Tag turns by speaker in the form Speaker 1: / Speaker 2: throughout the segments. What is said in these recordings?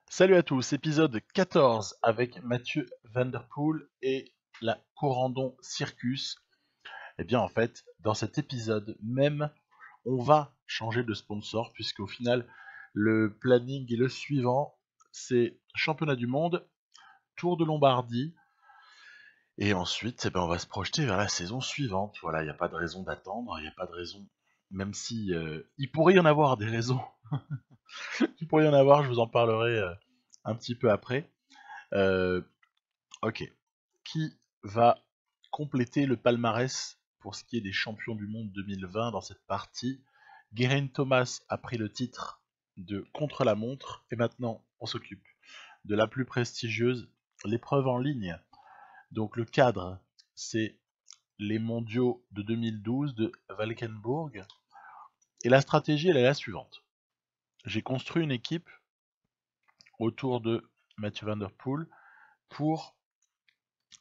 Speaker 1: Salut à tous, épisode 14 avec Mathieu Van Der Poel et la Corandon Circus. Eh bien en fait, dans cet épisode même, on va changer de sponsor puisqu'au final, le planning est le suivant. C'est Championnat du Monde, Tour de Lombardie, et ensuite on va se projeter vers la saison suivante. Voilà, il n'y a pas de raison d'attendre, il n'y a pas de raison, même si il pourrait y en avoir des raisons. Il pourrait y en avoir, je vous en parlerai un petit peu après. Euh, Ok. Qui va compléter le palmarès pour ce qui est des champions du monde 2020 dans cette partie? Geraint Thomas a pris le titre de contre-la-montre et maintenant on s'occupe de la plus prestigieuse, l'épreuve en ligne. Donc le cadre, c'est les mondiaux de 2012 de Valkenburg. Et la stratégie, elle est la suivante. J'ai construit une équipe autour de Mathieu Van Der Poel pour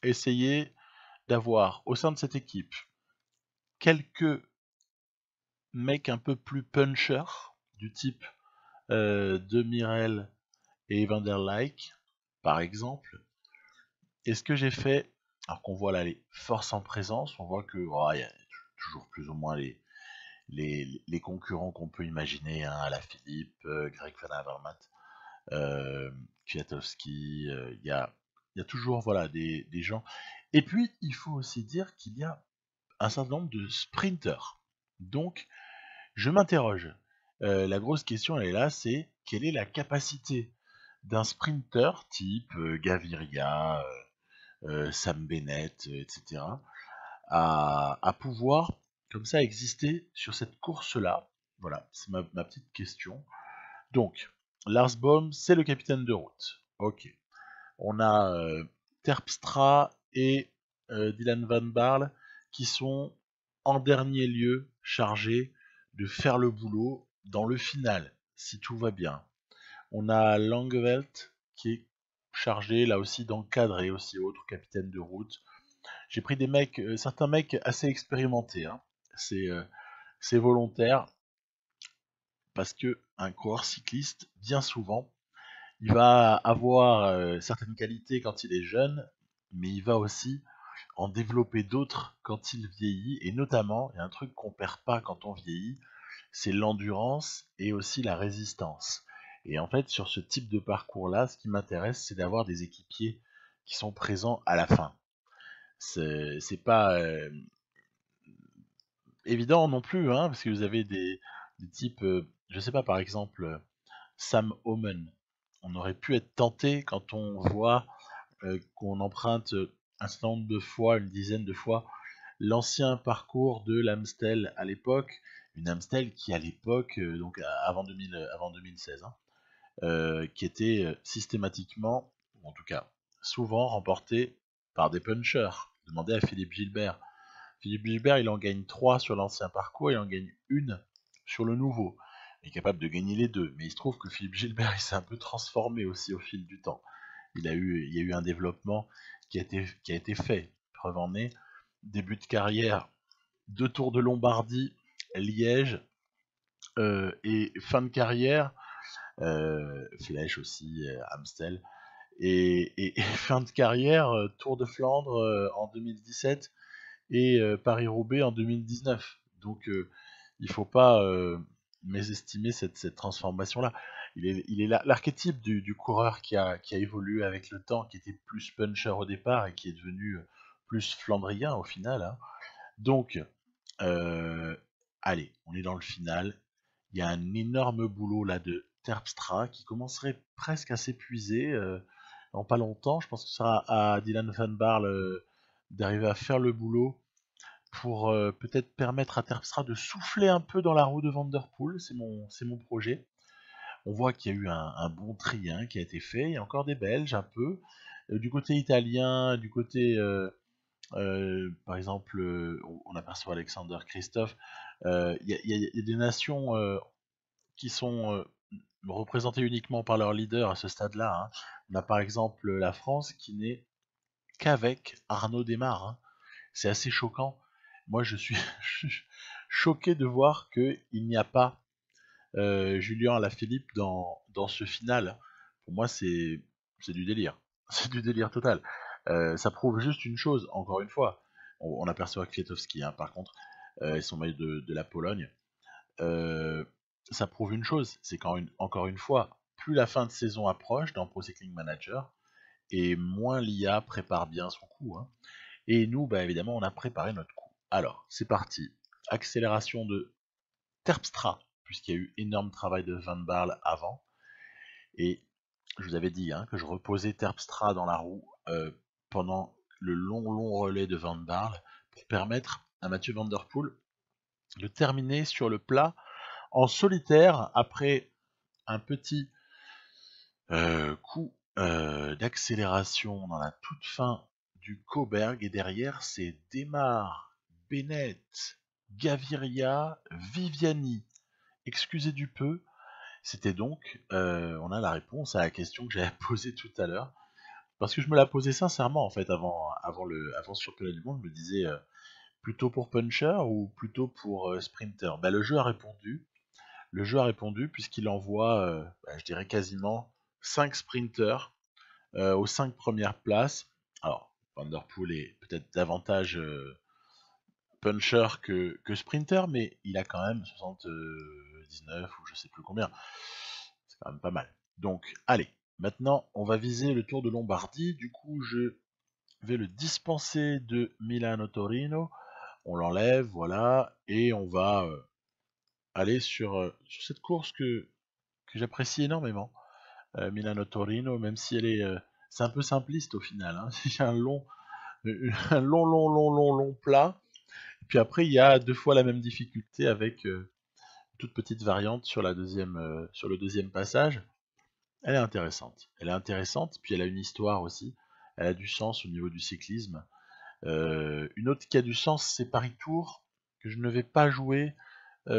Speaker 1: essayer d'avoir au sein de cette équipe quelques mecs un peu plus puncher, du type de Mirel et Van der Leek, par exemple. Et ce que j'ai fait, alors qu'on voit là les forces en présence, on voit que y a toujours plus ou moins les concurrents qu'on peut imaginer, hein, à la Philippe, Greg Van Avermaet, Kwiatkowski, il y a toujours voilà, des gens. Et puis, il faut aussi dire qu'il y a un certain nombre de sprinters. Donc, je m'interroge. La grosse question, elle est là, c'est quelle est la capacité d'un sprinter type Gaviria, Sam Bennett, etc., à pouvoir comme ça exister sur cette course-là. Voilà, c'est ma petite question. Donc, Lars Boom, c'est le capitaine de route. Ok. On a Terpstra et Dylan Van Baarle qui sont en dernier lieu chargés de faire le boulot dans le final, si tout va bien. On a Langeveld qui est chargé là aussi d'encadrer aussi autre capitaine de route. J'ai pris des mecs, certains mecs assez expérimentés, hein. C'est euh, c'est volontaire parce que un coureur cycliste, bien souvent, il va avoir certaines qualités quand il est jeune, mais il va aussi en développer d'autres quand il vieillit, et notamment, il y a un truc qu'on perd pas quand on vieillit, c'est l'endurance et aussi la résistance. Et en fait, sur ce type de parcours-là, ce qui m'intéresse, c'est d'avoir des équipiers qui sont présents à la fin. C'est pas évident non plus, hein, parce que vous avez des types, je sais pas, par exemple, Sam Omen. On aurait pu être tenté quand on voit qu'on emprunte un certain nombre de fois, une dizaine de fois, l'ancien parcours de l'Amstel à l'époque, une Amstel qui à l'époque, donc avant, 2000, avant 2016, hein, qui était systématiquement, ou en tout cas souvent remportée par des punchers. Demandez à Philippe Gilbert. Philippe Gilbert, il en gagne 3 sur l'ancien parcours, il en gagne une sur le nouveau. Il est capable de gagner les deux, mais il se trouve que Philippe Gilbert, il s'est un peu transformé aussi au fil du temps. Il y a eu un développement qui a été fait. Preuve en est, début de carrière, 2 tours de Lombardie, Liège, et fin de carrière, Flèche aussi, Amstel, et fin de carrière, Tour de Flandre en 2017 et Paris-Roubaix en 2019. Donc il ne faut pas mésestimer cette transformation-là. Il est l'archétype du coureur qui a évolué avec le temps, qui était plus puncher au départ et qui est devenu plus flandrien au final, hein. Donc, euh, allez, on est dans le final. Il y a un énorme boulot là de Terpstra qui commencerait presque à s'épuiser dans pas longtemps. Je pense que ce sera à Dylan Van Baarle d'arriver à faire le boulot pour peut-être permettre à Terpstra de souffler un peu dans la roue de Van Der Poel. C'est mon projet. On voit qu'il y a eu un bon tri, hein, qui a été fait. Il y a encore des Belges un peu. Du côté italien, du côté, par exemple, on aperçoit Alexander Christophe. Il y a des nations qui sont représentées uniquement par leur leader à ce stade-là, hein. On a par exemple la France qui n'est qu'avec Arnaud Démarre, hein. C'est assez choquant. Moi, je suis choqué de voir qu'il n'y a pas Julien Alaphilippe dans ce final. pour moi, c'est du délire. C'est du délire total. Ça prouve juste une chose, encore une fois. On aperçoit Kwiatkowski, hein, par contre, et son maillot de la Pologne. Euh, Ça prouve une chose, c'est encore une fois, plus la fin de saison approche dans Pro Cycling Manager, et moins l'IA prépare bien son coup, hein. Et nous, bah, évidemment, on a préparé notre coup. Alors, c'est parti. Accélération de Terpstra, puisqu'il y a eu énorme travail de Van Baarle avant. Et je vous avais dit, hein, que je reposais Terpstra dans la roue pendant le long relais de Van Baarle pour permettre à Mathieu Van Der Poel de terminer sur le plat en solitaire après un petit coup d'accélération dans la toute fin du Cauberg. Et derrière, c'est Demar, Bennett, Gaviria, Viviani. Excusez du peu. C'était donc, on a la réponse à la question que j'avais posée tout à l'heure. Parce que je me la posais sincèrement, en fait, avant ce championnat du monde, je me disais plutôt pour puncher ou plutôt pour sprinter. Bah, le jeu a répondu. Le jeu a répondu puisqu'il envoie, je dirais quasiment 5 sprinters aux 5 premières places. Alors, Van Der Poel est peut-être davantage puncher que sprinter, mais il a quand même 79 ou je sais plus combien. C'est quand même pas mal. Donc, allez, maintenant, on va viser le Tour de Lombardie. Du coup, je vais le dispenser de Milano-Torino. On l'enlève, voilà, et on va aller sur cette course que j'apprécie énormément. Milano-Torino, même si c'est un peu simpliste au final, hein. Il y a un long plat. Et puis après, il y a 2 fois la même difficulté avec toute petite variante sur sur le deuxième passage. Elle est intéressante. Elle est intéressante, puis elle a une histoire aussi. Elle a du sens au niveau du cyclisme. Une autre qui a du sens, c'est Paris-Tours, que je ne vais pas jouer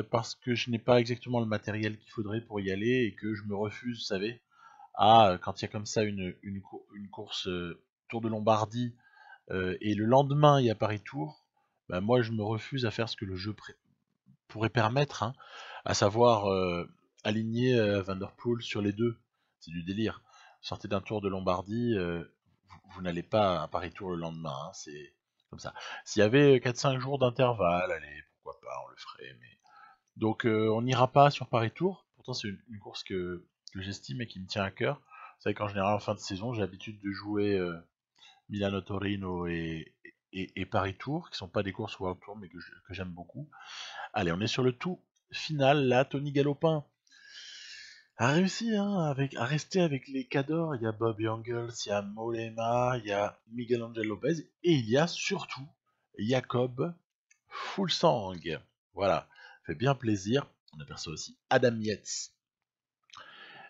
Speaker 1: parce que je n'ai pas exactement le matériel qu'il faudrait pour y aller et que je me refuse, vous savez, quand il y a comme ça une course Tour de Lombardie et le lendemain il y a Paris-Tours, bah, moi je me refuse à faire ce que le jeu pourrait permettre, hein, à savoir aligner Van Der Poel sur les deux. C'est du délire. Sortez d'un Tour de Lombardie, vous n'allez pas à Paris-Tour le lendemain, hein, c'est comme ça. S'il y avait 4-5 jours d'intervalle, allez, pourquoi pas, on le ferait, mais donc on n'ira pas sur Paris-Tour. Pourtant c'est une course que j'estime et qui me tient à cœur. Vous savez qu'en général en fin de saison j'ai l'habitude de jouer Milano-Torino et Paris-Tour, qui sont pas des courses World Tour mais que j'aime beaucoup. Allez, on est sur le tout final là. Tony Galopin a réussi, hein, à rester avec les cadors. Il y a Bob Jungels, il y a Mollema, il y a Miguel Angel Lopez et il y a surtout Jacob Fuglsang. Voilà, fait bien plaisir. On aperçoit aussi Adam Yates.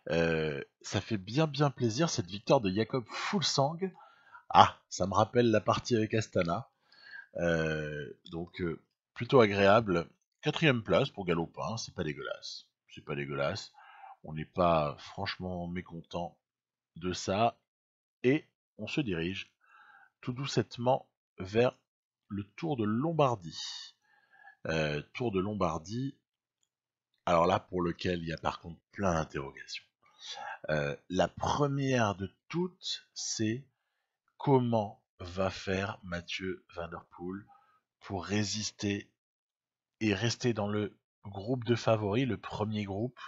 Speaker 1: Ça fait bien plaisir cette victoire de Jacob Fuglsang. Ah, ça me rappelle la partie avec Astana. Donc plutôt agréable. 4ème place pour Galopin, c'est pas dégueulasse. C'est pas dégueulasse. On n'est pas franchement mécontent de ça. Et on se dirige tout doucettement vers le Tour de Lombardie. Tour de Lombardie, alors là pour lequel il y a par contre plein d'interrogations. La première de toutes, c'est comment va faire Mathieu Van Der Poel pour résister et rester dans le groupe de favoris, le premier groupe,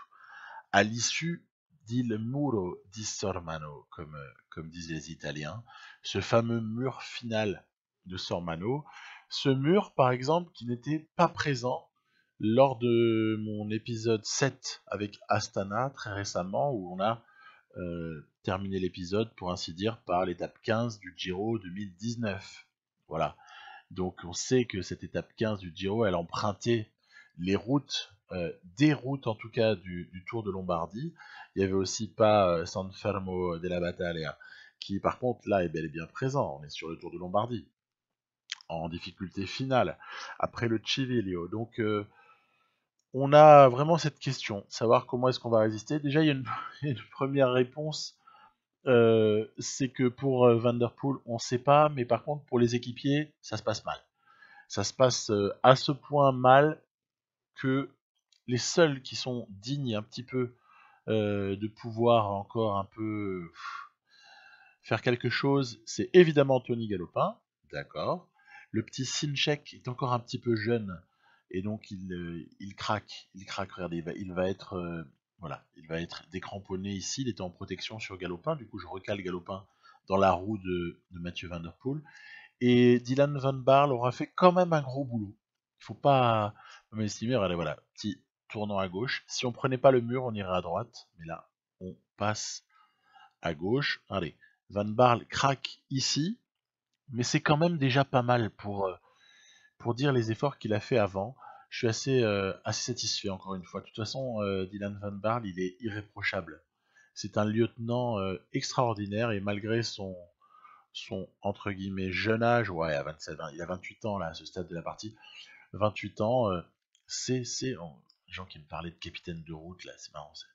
Speaker 1: à l'issue d'Il Muro di Sormano, comme disent les Italiens, ce fameux mur final de Sormano. Ce mur, par exemple, qui n'était pas présent lors de mon épisode 7 avec Astana, très récemment, où on a terminé l'épisode, pour ainsi dire, par l'étape 15 du Giro 2019. Voilà. Donc on sait que cette étape 15 du Giro, elle empruntait les routes, des routes en tout cas du Tour de Lombardie. Il y avait aussi pas San Fermo della Battaglia, qui par contre là est bel et bien présent. On est sur le Tour de Lombardie, en difficulté finale, après le Civiglio. Donc on a vraiment cette question, savoir comment est-ce qu'on va résister. Déjà il y a une première réponse, c'est que pour Van Der Poel, on ne sait pas, mais par contre pour les équipiers, ça se passe mal. Ça se passe à ce point mal que les seuls qui sont dignes un petit peu de pouvoir encore un peu faire quelque chose, c'est évidemment Tony Galopin, d'accord. Le petit Sinchek est encore un petit peu jeune, et donc il craque, regardez, il va être, voilà, il va être décramponné ici, il était en protection sur Galopin, du coup je recale Galopin dans la roue de Mathieu Van Der Poel, et Dylan Van Baarle aura fait quand même un gros boulot. Il faut pas m'estimer, regardez, voilà, petit tournant à gauche, si on prenait pas le mur, on irait à droite, mais là, on passe à gauche. Allez, Van Baarle craque ici, mais c'est quand même déjà pas mal pour dire les efforts qu'il a fait avant. Je suis assez satisfait encore une fois. De toute façon, Dylan Van Baarle, il est irréprochable. C'est un lieutenant extraordinaire et malgré son entre guillemets jeune âge, ouais, à 27, il a 28 ans là à ce stade de la partie, 28 ans, les gens qui me parlaient de capitaine de route là, c'est marrant, c'est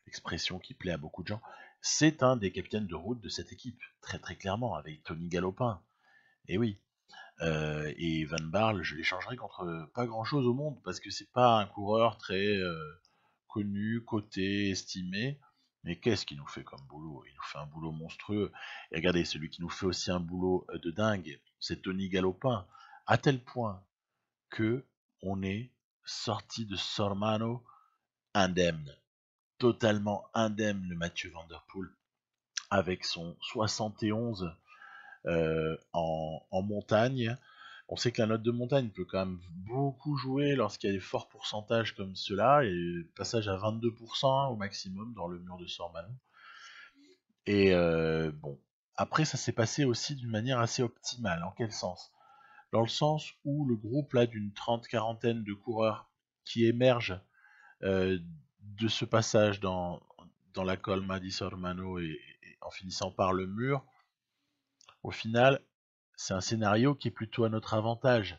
Speaker 1: l'expression qui plaît à beaucoup de gens. C'est un des capitaines de route de cette équipe, très très clairement, avec Tony Galopin. Et oui. Et Van Baarle, je l'échangerai contre pas grand chose au monde, parce que c'est pas un coureur très connu, coté, estimé. Mais qu'est-ce qu'il nous fait comme boulot? Il nous fait un boulot monstrueux. Et regardez, celui qui nous fait aussi un boulot de dingue, c'est Tony Galopin. À tel point que on est sorti de Sormano indemne, totalement indemne, le Mathieu Van Der Poel, avec son 71 en montagne. On sait que la note de montagne peut quand même beaucoup jouer lorsqu'il y a des forts pourcentages comme cela, et passage à 22% au maximum dans le mur de Sormano. Et bon, après ça s'est passé aussi d'une manière assez optimale. En quel sens? Dans le sens où le groupe là d'une quarantaine de coureurs qui émergent de ce passage dans la colma di Sormano et en finissant par le mur, au final, c'est un scénario qui est plutôt à notre avantage.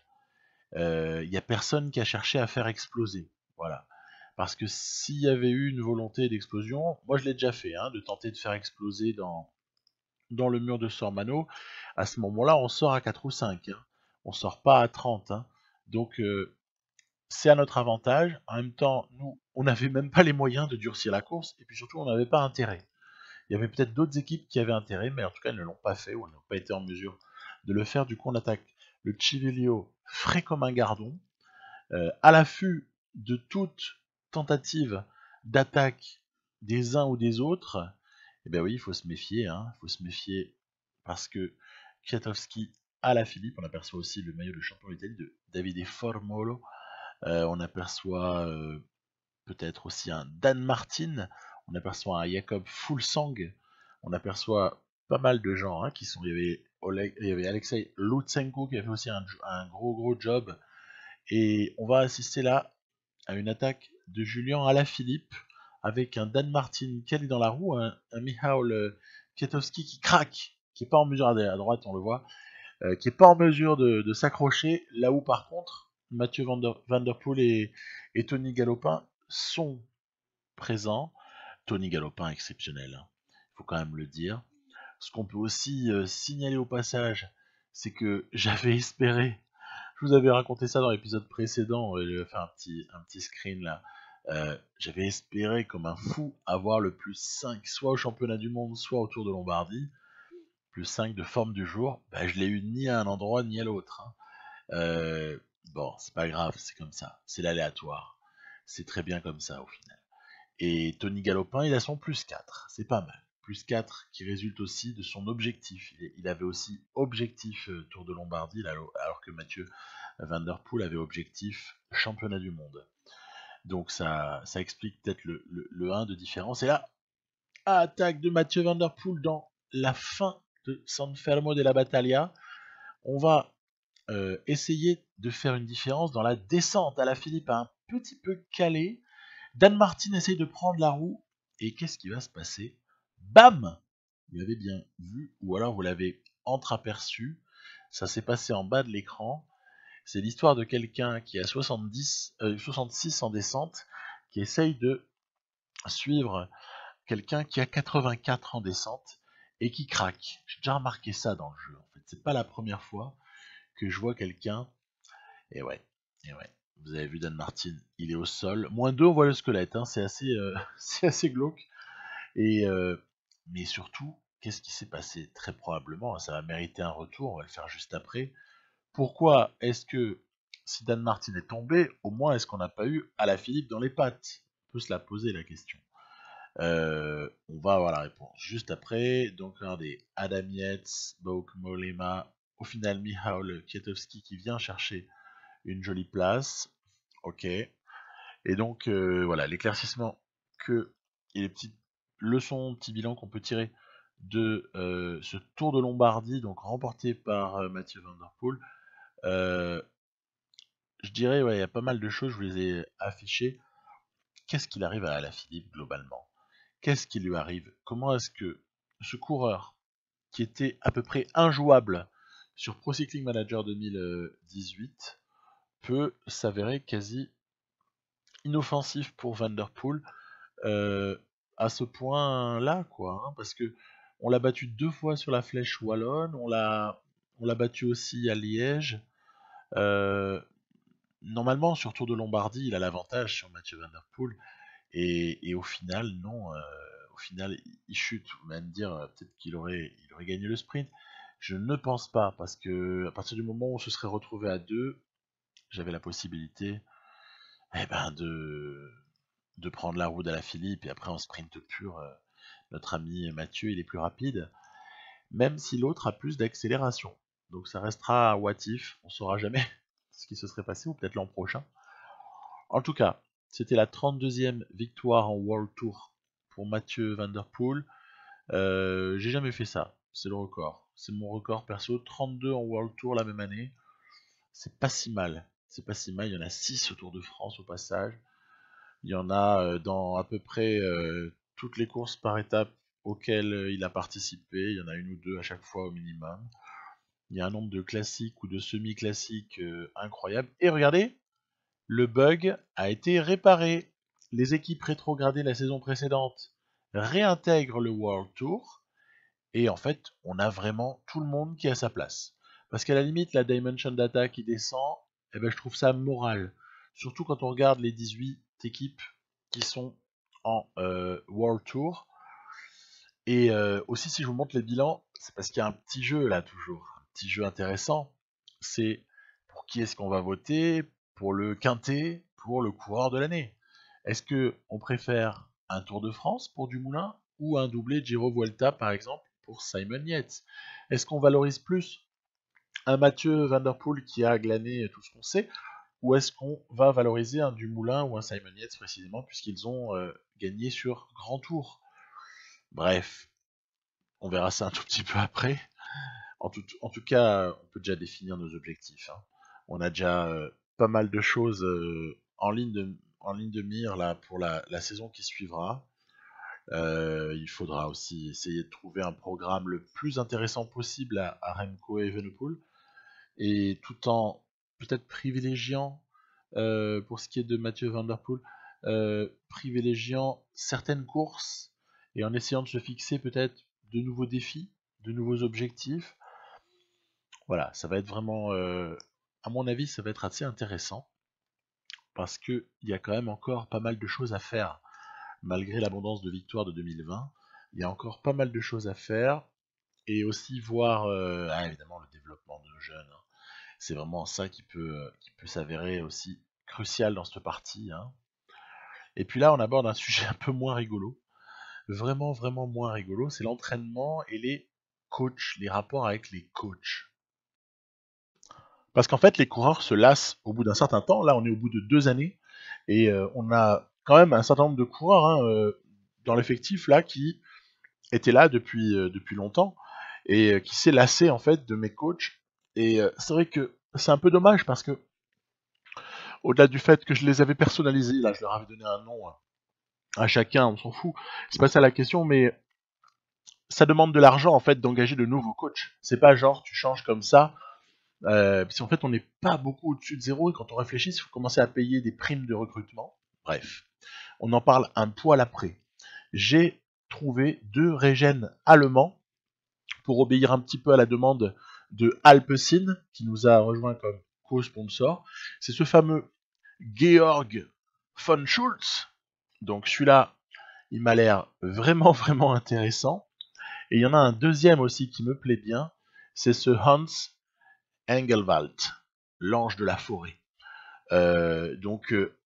Speaker 1: Il n'y a personne qui a cherché à faire exploser. Voilà. Parce que s'il y avait eu une volonté d'explosion, moi je l'ai déjà fait, hein, de tenter de faire exploser dans le mur de Sormano, à ce moment-là, on sort à 4 ou 5. Hein. On sort pas à 30. Hein. Donc, c'est à notre avantage. En même temps, nous, on n'avait même pas les moyens de durcir la course, et puis surtout, on n'avait pas intérêt. Il y avait peut-être d'autres équipes qui avaient intérêt, mais en tout cas, elles ne l'ont pas fait, ou elles n'ont pas été en mesure de le faire. Du coup, on attaque le Civilio frais comme un gardon, à l'affût de toute tentative d'attaque des uns ou des autres. Eh bien oui, il faut se méfier, hein, il faut se méfier, parce que Kwiatkowski à la Philippe, on aperçoit aussi le maillot de champion d'Italie de Davide Formolo, on aperçoit peut-être aussi un Dan Martin, on aperçoit un Jakob Fuglsang, on aperçoit pas mal de gens hein, qui sont. Il y avait Alexei Lutsenko qui a fait aussi un gros job. Et on va assister là à une attaque de Julien Alaphilippe avec un Dan Martin qui est dans la roue, un Michał Kwiatkowski qui craque, qui n'est pas en mesure, à droite on le voit, qui n'est pas en mesure de s'accrocher, là où par contre Mathieu Van Der Poel et Tony Galopin sont présents. Tony Galopin exceptionnel, il faut quand même le dire. Ce qu'on peut aussi signaler au passage, c'est que j'avais espéré, je vous avais raconté ça dans l'épisode précédent, j'avais fait un petit screen là, j'avais espéré comme un fou avoir le plus 5, soit au championnat du monde, soit au Tour de Lombardie, plus 5 de forme du jour, bah, je l'ai eu ni à un endroit ni à l'autre. Hein. Bon, c'est pas grave, c'est comme ça, c'est l'aléatoire, c'est très bien comme ça au final. Et Tony Galopin, il a son plus 4, c'est pas mal. Plus 4 qui résulte aussi de son objectif. Il avait aussi objectif Tour de Lombardie, alors que Mathieu Van Der Poel avait objectif championnat du monde. Donc ça explique peut-être le 1 de différence. Et là, attaque de Mathieu Van Der Poel dans la fin de San Fermo della Battaglia. On va essayer de faire une différence dans la descente. À la Philippe un petit peu calé. Dan Martin essaye de prendre la roue. Et qu'est-ce qui va se passer? Bam! Vous l'avez bien vu, ou alors vous l'avez entreaperçu. Ça s'est passé en bas de l'écran. C'est l'histoire de quelqu'un qui a 66 en descente, qui essaye de suivre quelqu'un qui a 84 en descente et qui craque. J'ai déjà remarqué ça dans le jeu. En fait, c'est pas la première fois que je vois quelqu'un. Et ouais, et ouais. Vous avez vu Dan Martin, il est au sol. -2, on voit le squelette, hein, c'est assez, c'est assez glauque. Et, mais surtout, qu'est-ce qui s'est passé? Très probablement, ça va mériter un retour, on va le faire juste après. Pourquoi est-ce que, si Dan Martin est tombé, au moins est-ce qu'on n'a pas eu Alaphilippe dans les pattes? On peut se la poser la question. On va avoir la réponse juste après. Donc regardez, Adam Yates, Bauk Molema, au final Michał Kwiatkowski qui vient chercher une jolie place. Ok. Et donc voilà, l'éclaircissement que et les petites leçons, petits bilans qu'on peut tirer de ce Tour de Lombardie, donc remporté par Mathieu Van Der Poel. Je dirais, ouais, il y a pas mal de choses, je vous les ai affichées. Qu'est-ce qu'il arrive à Alaphilippe globalement? Qu'est-ce qui lui arrive? Comment est-ce que ce coureur, qui était à peu près injouable sur Pro Cycling Manager 2018, peut s'avérer quasi inoffensif pour Van Der Poel à ce point-là, quoi, hein, parce que on l'a battu 2 fois sur la Flèche Wallonne, on l'a battu aussi à Liège. Normalement, sur Tour de Lombardie, il a l'avantage sur Mathieu Van Der Poel, et au final, non. Au final, il chute. Vous allez me dire, peut-être qu'il aurait gagné le sprint. Je ne pense pas, parce que à partir du moment où on se serait retrouvé à 2, j'avais la possibilité de prendre la roue d'Alaphilippe, et après en sprint pur, notre ami Mathieu, il est plus rapide, même si l'autre a plus d'accélération. Donc ça restera what if, on saura jamais ce qui se serait passé, ou peut-être l'an prochain. En tout cas, c'était la 32e victoire en World Tour pour Mathieu Van Der Poel. J'ai jamais fait ça, c'est le record. C'est mon record perso, 32 en World Tour la même année. C'est pas si mal. C'est pas si mal, il y en a 6 au Tour de France au passage. Il y en a dans à peu près toutes les courses par étape auxquelles il a participé. Il y en a une ou deux à chaque fois au minimum. Il y a un nombre de classiques ou de semi-classiques incroyable. Et regardez, le bug a été réparé. Les équipes rétrogradées la saison précédente réintègrent le World Tour. Et en fait, on a vraiment tout le monde qui a sa place. Parce qu'à la limite, la Dimension Data qui descend, eh ben, je trouve ça moral. Surtout quand on regarde les 18 équipes qui sont en World Tour. Et aussi, si je vous montre les bilans, c'est parce qu'il y a un petit jeu là, toujours. Un petit jeu intéressant. C'est pour qui est-ce qu'on va voter? Pour le quintet, pour le coureur de l'année. Est-ce que on préfère un Tour de France pour Dumoulin ou un doublé Giro Vuelta par exemple pour Simon Yates? Est-ce qu'on valorise plus un Mathieu Van Der Poel qui a glané tout ce qu'on sait, ou est-ce qu'on va valoriser un Dumoulin ou un Simon Yates précisément puisqu'ils ont gagné sur Grand Tour? Bref, on verra ça un tout petit peu après. En tout cas, on peut déjà définir nos objectifs, hein. On a déjà pas mal de choses en ligne de mire là, pour la saison qui suivra. Il faudra aussi essayer de trouver un programme le plus intéressant possible à Remco et Evenepoel, et tout en peut-être privilégiant, pour ce qui est de Mathieu Van Der Poel, privilégiant certaines courses et en essayant de se fixer peut-être de nouveaux défis, de nouveaux objectifs. Voilà, ça va être vraiment, à mon avis, ça va être assez intéressant parce qu'il y a quand même encore pas mal de choses à faire. Malgré l'abondance de victoires de 2020, il y a encore pas mal de choses à faire, et aussi voir évidemment le développement de nos jeunes, hein. C'est vraiment ça qui peut s'avérer aussi crucial dans cette partie, hein. Et puis là, on aborde un sujet un peu moins rigolo, vraiment vraiment moins rigolo, c'est l'entraînement et les coachs, les rapports avec les coachs. Parce qu'en fait, les coureurs se lassent au bout d'un certain temps. Là, on est au bout de 2 années, et on a quand même un certain nombre de coureurs, hein, dans l'effectif là qui étaient là depuis longtemps, et qui s'est lassé en fait de mes coachs. Et c'est vrai que c'est un peu dommage parce que, au-delà du fait que je les avais personnalisés, là je leur avais donné un nom à chacun, on s'en fout, c'est pas ça la question, mais ça demande de l'argent en fait d'engager de nouveaux coachs. C'est pas genre tu changes comme ça. Parce qu'en fait, on n'est pas beaucoup au-dessus de zéro, et quand on réfléchit, il faut commencer à payer des primes de recrutement. Bref, on en parle un poil après. J'ai trouvé 2 régènes allemands pour obéir un petit peu à la demande de Alpecin, qui nous a rejoint comme co-sponsor. C'est ce fameux Georg von Schultz. Donc celui-là, il m'a l'air vraiment, vraiment intéressant. Et il y en a un deuxième aussi qui me plaît bien, c'est ce Hans Engelwald, l'ange de la forêt.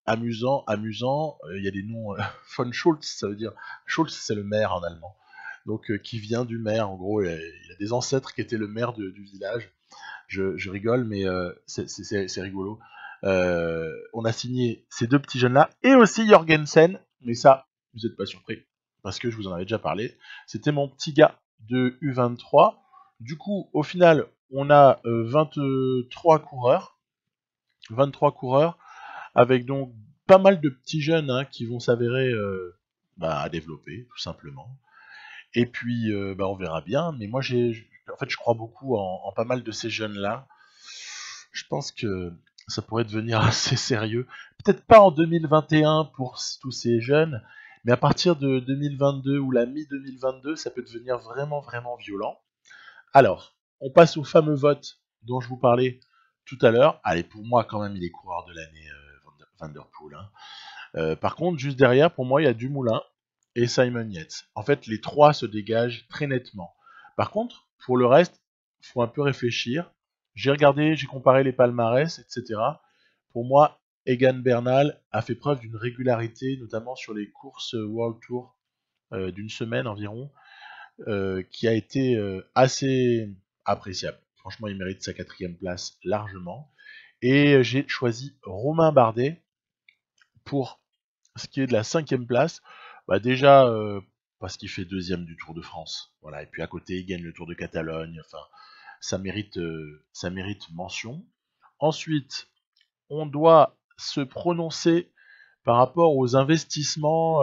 Speaker 1: Amusant, amusant, il y a des noms, von Schultz, ça veut dire, Schultz c'est le maire en allemand, donc qui vient du maire, en gros, il a des ancêtres qui étaient le maire du village. Je rigole, mais c'est rigolo. On a signé ces deux petits jeunes-là, et aussi Jorgensen, mais ça, vous n'êtes pas surpris, parce que je vous en avais déjà parlé. C'était mon petit gars de U23. Du coup, au final, on a 23 coureurs. 23 coureurs, avec donc pas mal de petits jeunes qui vont s'avérer à développer, tout simplement. Et puis, on verra bien. Mais moi, en fait, je crois beaucoup en pas mal de ces jeunes-là. Je pense que ça pourrait devenir assez sérieux. Peut-être pas en 2021 pour tous ces jeunes, mais à partir de 2022 ou la mi-2022, ça peut devenir vraiment, vraiment violent. Alors, on passe au fameux vote dont je vous parlais tout à l'heure. Allez, pour moi, quand même, il est coureur de l'année, Van Der Poel. Par contre, juste derrière, pour moi, il y a Dumoulin et Simon Yates. En fait, les trois se dégagent très nettement. Par contre, pour le reste, il faut un peu réfléchir. J'ai regardé, j'ai comparé les palmarès, etc. Pour moi, Egan Bernal a fait preuve d'une régularité, notamment sur les courses World Tour d'une semaine environ, qui a été assez appréciable. Franchement, il mérite sa 4e place largement. Et j'ai choisi Romain Bardet pour ce qui est de la 5e place. Déjà, parce qu'il fait 2e du Tour de France. Voilà. Et puis à côté, il gagne le Tour de Catalogne. Enfin, ça mérite mention. Ensuite, on doit se prononcer par rapport aux investissements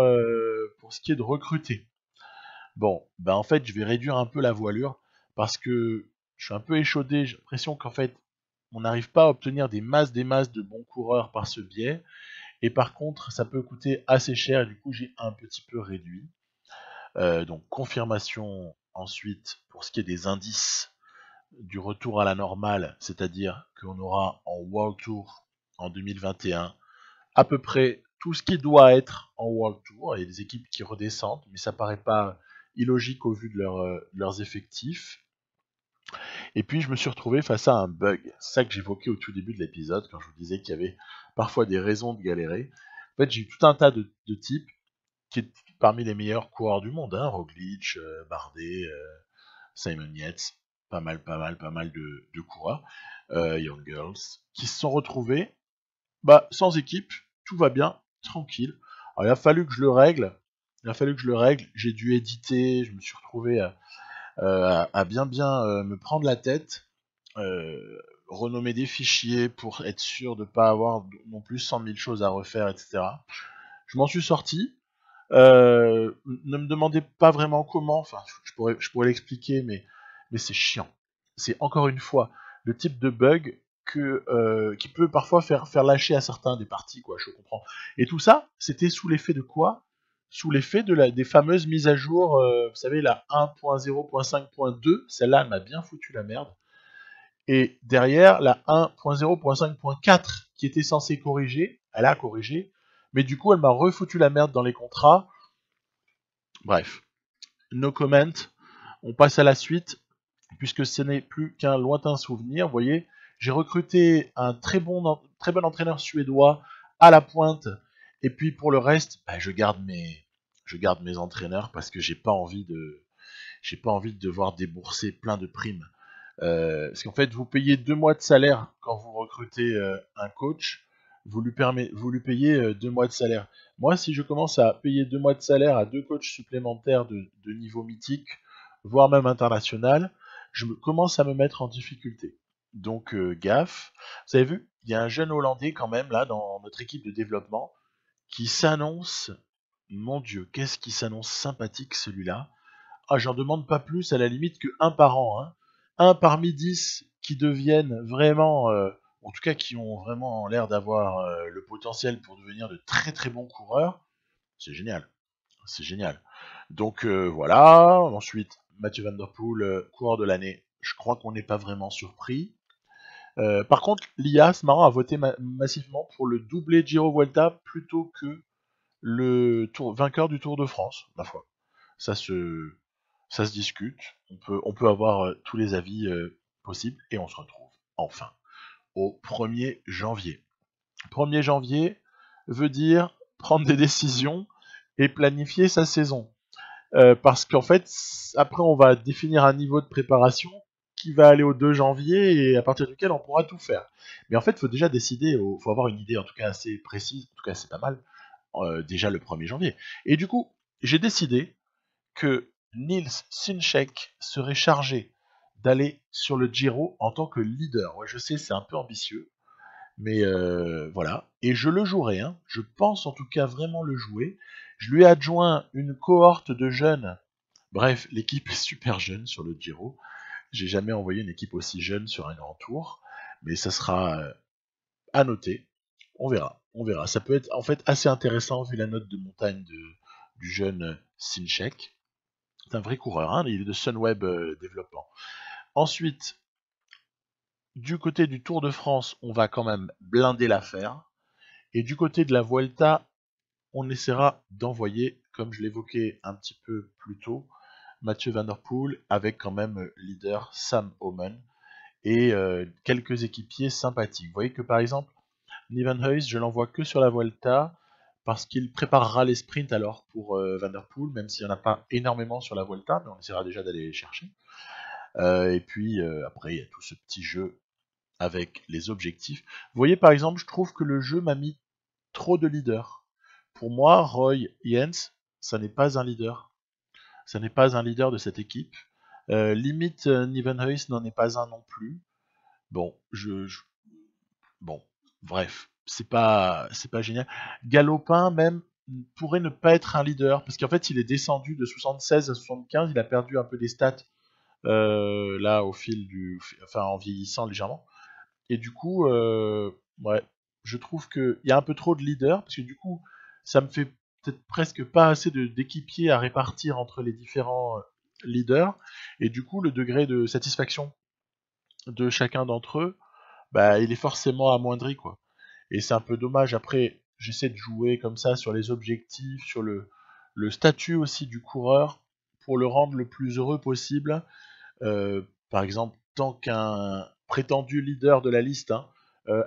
Speaker 1: pour ce qui est de recruter. Bon, en fait, je vais réduire un peu la voilure parce que je suis un peu échaudé. J'ai l'impression qu'en fait, on n'arrive pas à obtenir des masses de bons coureurs par ce biais. Et par contre, ça peut coûter assez cher et du coup, j'ai un petit peu réduit. Donc, confirmation ensuite pour ce qui est des indices du retour à la normale, c'est-à-dire qu'on aura en World Tour en 2021 à peu près tout ce qui doit être en World Tour. Il y a des équipes qui redescendent, mais ça paraît pas illogique au vu de leurs effectifs. Et puis je me suis retrouvé face à un bug. C'est ça que j'évoquais au tout début de l'épisode, quand je vous disais qu'il y avait parfois des raisons de galérer. En fait, j'ai eu tout un tas de types qui est parmi les meilleurs coureurs du monde, Roglic, Bardet, Simon Yates, pas mal de coureurs, Young Girls, qui se sont retrouvés sans équipe, tout va bien, tranquille. Alors, il a fallu que je le règle. J'ai dû éditer. Je me suis retrouvé à bien me prendre la tête, renommer des fichiers pour être sûr de ne pas avoir non plus 100 000 choses à refaire, etc. Je m'en suis sorti. Ne me demandez pas vraiment comment. Enfin, je pourrais l'expliquer, mais c'est chiant. C'est encore une fois le type de bug qui peut parfois faire lâcher à certains des parties, quoi, je comprends. Et tout ça, c'était sous l'effet de quoi? Sous l'effet des fameuses mises à jour, vous savez, la 1.0.5.2, celle-là, elle m'a bien foutu la merde. Et derrière, la 1.0.5.4, qui était censée corriger, elle a corrigé, mais du coup, elle m'a refoutu la merde dans les contrats. Bref, no comment, on passe à la suite, puisque ce n'est plus qu'un lointain souvenir. Vous voyez, j'ai recruté un très bon entraîneur suédois à la pointe, et puis pour le reste, je garde mes entraîneurs parce que j'ai pas envie de devoir débourser plein de primes. Parce qu'en fait, vous payez 2 mois de salaire quand vous recrutez un coach, vous lui payez 2 mois de salaire. Moi, si je commence à payer 2 mois de salaire à 2 coachs supplémentaires de niveau mythique, voire même international, commence à me mettre en difficulté. Donc, gaffe. Vous avez vu, il y a un jeune Hollandais quand même là dans notre équipe de développement qui s'annonce, mon Dieu, qu'est-ce qui s'annonce sympathique celui-là. Ah, j'en demande pas plus, à la limite que un par an. Un parmi 10 qui deviennent vraiment, en tout cas qui ont vraiment l'air d'avoir le potentiel pour devenir de très très bons coureurs, c'est génial. C'est génial. Donc voilà, ensuite Mathieu Van Der Poel, coureur de l'année, je crois qu'on n'est pas vraiment surpris. Par contre, l'IA, c'est marrant, a voté massivement pour le doublé Giro Vuelta plutôt que le vainqueur du Tour de France, ma foi. Ça se, ça se discute. On peut avoir tous les avis possibles et on se retrouve enfin au 1er janvier. 1er janvier veut dire prendre des décisions et planifier sa saison. Parce qu'en fait, après, on va définir un niveau de préparation qui va aller au 2 janvier et à partir duquel on pourra tout faire. Mais en fait, il faut déjà décider, il faut avoir une idée en tout cas assez précise, en tout cas c'est pas mal, déjà le 1er janvier. Et du coup, j'ai décidé que Nils Sinchek serait chargé d'aller sur le Giro en tant que leader. Ouais, je sais, c'est un peu ambitieux, mais voilà. Et je le jouerai, hein. Je pense en tout cas vraiment le jouer. Je lui ai adjoint une cohorte de jeunes. Bref, l'équipe est super jeune sur le Giro. J'ai jamais envoyé une équipe aussi jeune sur un grand tour, mais ça sera à noter. On verra, on verra. Ça peut être en fait assez intéressant vu la note de montagne du jeune Sinchek. C'est un vrai coureur, hein, il est de Sunweb Développement. Ensuite, du côté du Tour de France, on va quand même blinder l'affaire. Et du côté de la Vuelta, on essaiera d'envoyer, comme je l'évoquais un petit peu plus tôt, Mathieu Van Der Poel avec quand même leader Sam Oomen et quelques équipiers sympathiques. Vous voyez que par exemple, Nieuwenhuis, je l'envoie que sur la Vuelta parce qu'il préparera les sprints alors pour Van Der Poel, même s'il n'y en a pas énormément sur la Vuelta, mais on essaiera déjà d'aller les chercher. Et puis après, il y a tout ce petit jeu avec les objectifs. Vous voyez par exemple, je trouve que le jeu m'a mis trop de leaders. Pour moi, Roy Jens, ça n'est pas un leader. Ça n'est pas un leader de cette équipe. Limite, Nieuwenhuis n'en est pas un non plus. Bon, bon, bref, c'est pas génial. Galopin même pourrait ne pas être un leader parce qu'en fait, il est descendu de 76 à 75. Il a perdu un peu des stats là au fil enfin en vieillissant légèrement. Et du coup, ouais, je trouve qu'il y a un peu trop de leaders, parce que du coup, ça me fait peut-être presque pas assez d'équipiers à répartir entre les différents leaders, et du coup, le degré de satisfaction de chacun d'entre eux, bah, il est forcément amoindri, quoi. Et c'est un peu dommage. Après, j'essaie de jouer comme ça sur les objectifs, sur le statut aussi du coureur, pour le rendre le plus heureux possible. Par exemple, tant qu'un prétendu leader de la liste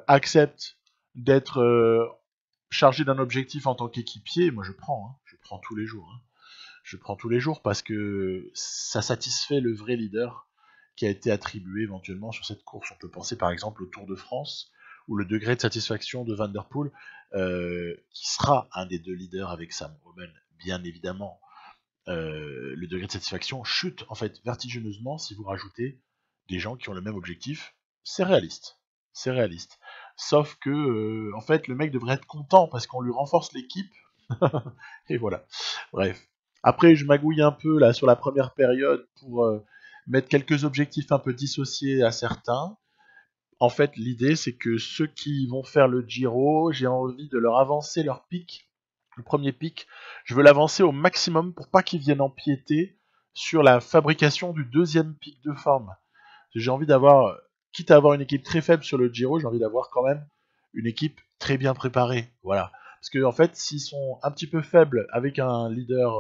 Speaker 1: accepte d'être chargé d'un objectif en tant qu'équipier, moi je prends, hein, je prends tous les jours. Hein. Je prends tous les jours parce que ça satisfait le vrai leader qui a été attribué éventuellement sur cette course. On peut penser par exemple au Tour de France, où le degré de satisfaction de Van Der Poel, qui sera un des deux leaders avec Sam Oomen, bien évidemment, le degré de satisfaction chute en fait vertigineusement si vous rajoutez des gens qui ont le même objectif. C'est réaliste. C'est réaliste. Sauf que, en fait, le mec devrait être content parce qu'on lui renforce l'équipe. Et voilà. Bref. Après, je magouille un peu là sur la première période pour mettre quelques objectifs un peu dissociés à certains. En fait, l'idée, c'est que ceux qui vont faire le Giro, j'ai envie de leur avancer leur pic. Le premier pic, je veux l'avancer au maximum pour pas qu'ils viennent empiéter sur la fabrication du deuxième pic de forme. J'ai envie d'avoir, quitte à avoir une équipe très faible sur le Giro, j'ai envie d'avoir quand même une équipe très bien préparée. Voilà. Parce que en fait, s'ils sont un petit peu faibles avec un leader,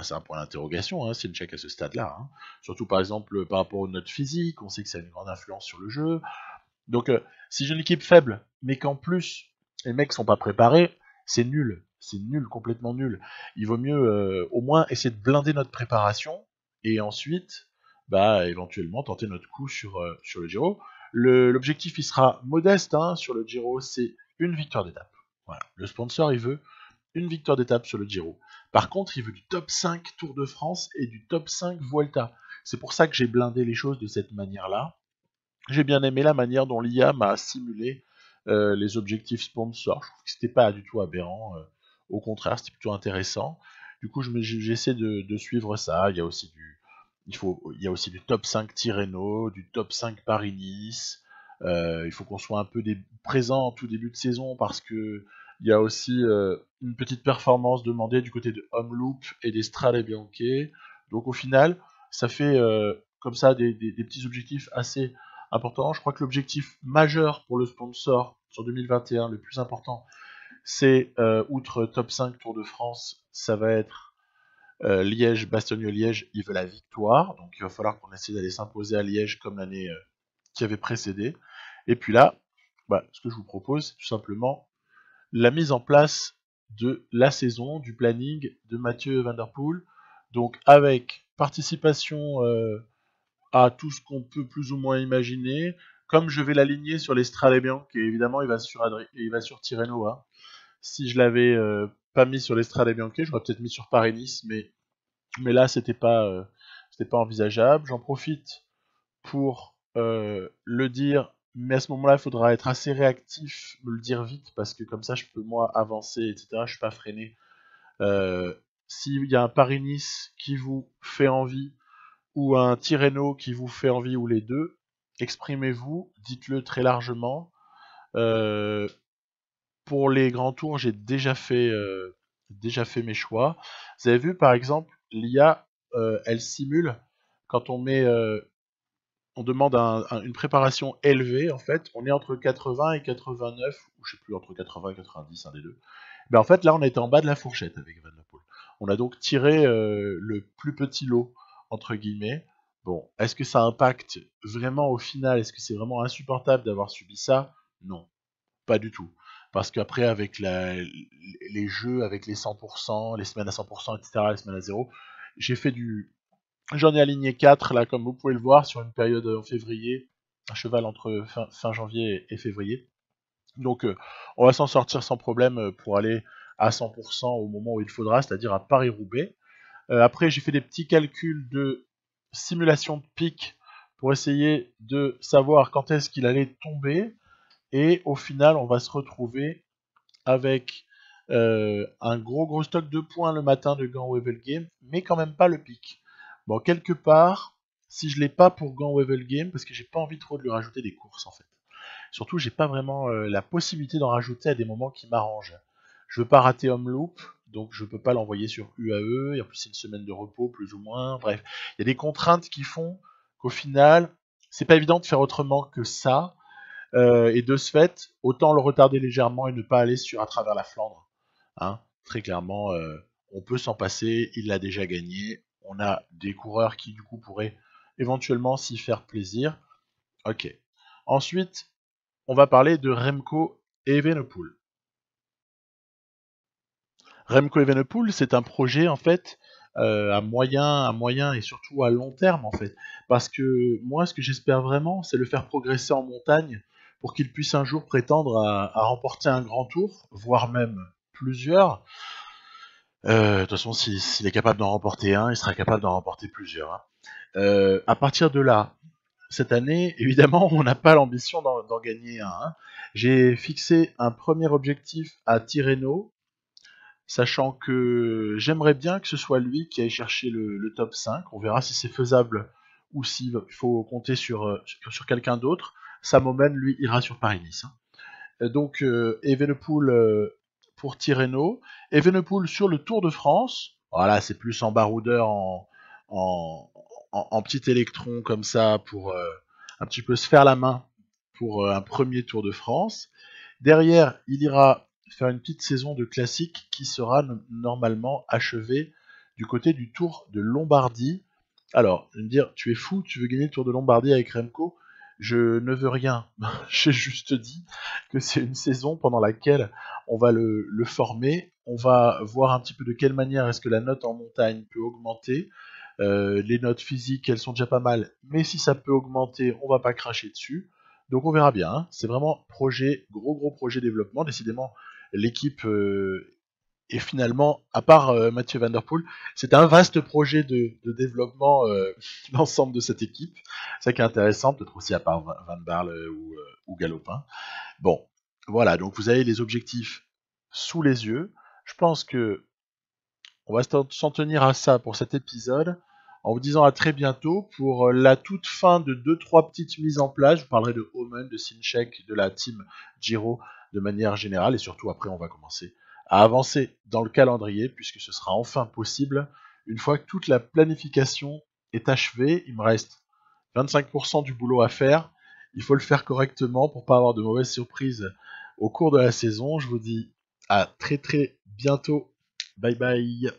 Speaker 1: c'est un point d'interrogation, hein, c'est une check à ce stade-là. Hein. Surtout par exemple par rapport aux notes physiques, on sait que ça a une grande influence sur le jeu. Donc si j'ai une équipe faible, mais qu'en plus les mecs sont pas préparés, c'est nul. C'est nul, complètement nul. Il vaut mieux au moins essayer de blinder notre préparation et ensuite, bah, éventuellement tenter notre coup sur le Giro. L'objectif il sera modeste hein, sur le Giro, c'est une victoire d'étape. Voilà. Le sponsor il veut une victoire d'étape sur le Giro. Par contre, il veut du top 5 Tour de France et du top 5 Vuelta. C'est pour ça que j'ai blindé les choses de cette manière-là. J'ai bien aimé la manière dont l'IA m'a simulé les objectifs sponsors. Je trouve que c'était pas du tout aberrant. Au contraire, c'était plutôt intéressant. Du coup, j'essaie de suivre ça. Il y a aussi du top 5 Tirreno, du top 5 Paris-Nice. Il faut qu'on soit un peu présent en tout début de saison parce que il y a aussi une petite performance demandée du côté de Omloop et des Strade Bianche. Donc au final, ça fait comme ça des petits objectifs assez important. Je crois que l'objectif majeur pour le sponsor sur 2021, le plus important, c'est, outre top 5 Tour de France, ça va être Liège, Bastogne-Liège, il veut la victoire, donc il va falloir qu'on essaie d'aller s'imposer à Liège comme l'année qui avait précédé. Et puis là, ce que je vous propose, c'est tout simplement la mise en place de la saison, du planning de Mathieu Van Der Poel, donc avec participation à tout ce qu'on peut plus ou moins imaginer. Comme je vais l'aligner sur les Strade Bianche, et évidemment il va sur Tirreno. Hein. Si je l'avais pas mis sur les Strade Bianche, j'aurais peut-être mis sur Paris-Nice, mais là c'était pas envisageable. J'en profite pour le dire, mais à ce moment-là, il faudra être assez réactif, me le dire vite, parce que comme ça, je peux moi avancer, etc. Je suis pas freiné. S'il y a un Paris-Nice qui vous fait envie, ou un Tirreno qui vous fait envie, ou les deux, exprimez-vous, dites-le très largement. Pour les grands tours, j'ai déjà fait mes choix. Vous avez vu, par exemple, l'IA, elle simule quand on demande une préparation élevée, en fait, on est entre 80 et 89, ou je sais plus, entre 80 et 90, un des deux. Ben en fait, là, on était en bas de la fourchette avec Van der Poel. On a donc tiré le plus petit lot, entre guillemets. Bon, est-ce que ça impacte vraiment au final? Est-ce que c'est vraiment insupportable d'avoir subi ça? Non, pas du tout. Parce qu'après, avec les jeux, avec les 100%, les semaines à 100%, etc., les semaines à 0, j'ai fait J'en ai aligné 4 là, comme vous pouvez le voir, sur une période en février, un cheval entre fin janvier et février. Donc on va s'en sortir sans problème pour aller à 100% au moment où il faudra, c'est-à-dire à Paris-Roubaix. Après, j'ai fait des petits calculs de simulation de pic pour essayer de savoir quand est-ce qu'il allait tomber. Et au final, on va se retrouver avec un gros stock de points le matin de Gand-Wevelgem, mais quand même pas le pic. Bon, quelque part, si je l'ai pas pour Gand-Wevelgem, parce que j'ai pas envie trop de lui rajouter des courses en fait. Surtout, j'ai pas vraiment la possibilité d'en rajouter à des moments qui m'arrangent. Je veux pas rater Homeloop, donc je peux pas l'envoyer sur UAE, et en plus c'est une semaine de repos plus ou moins, bref. Il y a des contraintes qui font qu'au final, c'est pas évident de faire autrement que ça, et de ce fait, autant le retarder légèrement et ne pas aller à travers la Flandre. Hein. Très clairement, on peut s'en passer, il l'a déjà gagné. On a des coureurs qui du coup pourraient éventuellement s'y faire plaisir. Ok. Ensuite, on va parler de Remco Evenepoel. Remco Evenepoel, c'est un projet en fait à moyen et surtout à long terme en fait. Parce que moi, ce que j'espère vraiment, c'est le faire progresser en montagne pour qu'il puisse un jour prétendre à remporter un grand tour, voire même plusieurs. De toute façon, s'il est capable d'en remporter un, il sera capable d'en remporter plusieurs. Hein. À partir de là, cette année, évidemment, on n'a pas l'ambition d'en gagner un. Hein. J'ai fixé un premier objectif à Tirreno, sachant que j'aimerais bien que ce soit lui qui aille chercher le top 5. On verra si c'est faisable ou s'il faut compter sur quelqu'un d'autre. Sam Omen, lui, ira sur Paris-Nice. Hein. Donc, Evenepoel pour Tirreno. Evenepoel sur le Tour de France. Voilà, c'est plus en baroudeur, en petit électron comme ça, pour un petit peu se faire la main pour un premier Tour de France. Derrière, il ira faire une petite saison de classique qui sera normalement achevée du côté du Tour de Lombardie. Alors, je vais me dire, tu es fou, tu veux gagner le Tour de Lombardie avec Remco? Je ne veux rien. J'ai juste dit que c'est une saison pendant laquelle on va le former. On va voir un petit peu de quelle manière est-ce que la note en montagne peut augmenter. Les notes physiques, elles sont déjà pas mal, mais si ça peut augmenter, on va pas cracher dessus. Donc on verra bien. Hein. C'est vraiment gros projet développement. Décidément, l'équipe est finalement, à part Mathieu Van Der Poel, c'est un vaste projet de développement l'ensemble de cette équipe. C'est ça qui est intéressant, peut-être aussi à part Van Barle ou Galopin. Bon, voilà. Donc vous avez les objectifs sous les yeux. Je pense que on va s'en tenir à ça pour cet épisode, en vous disant à très bientôt pour la toute fin de 2-3 petites mises en place. Je vous parlerai de Omen, de Sinchek, de la team Giro de manière générale, et surtout après on va commencer à avancer dans le calendrier, puisque ce sera enfin possible une fois que toute la planification est achevée. Il me reste 25% du boulot à faire, Il faut le faire correctement pour pas avoir de mauvaises surprises au cours de la saison. Je vous dis à très très bientôt. Bye bye.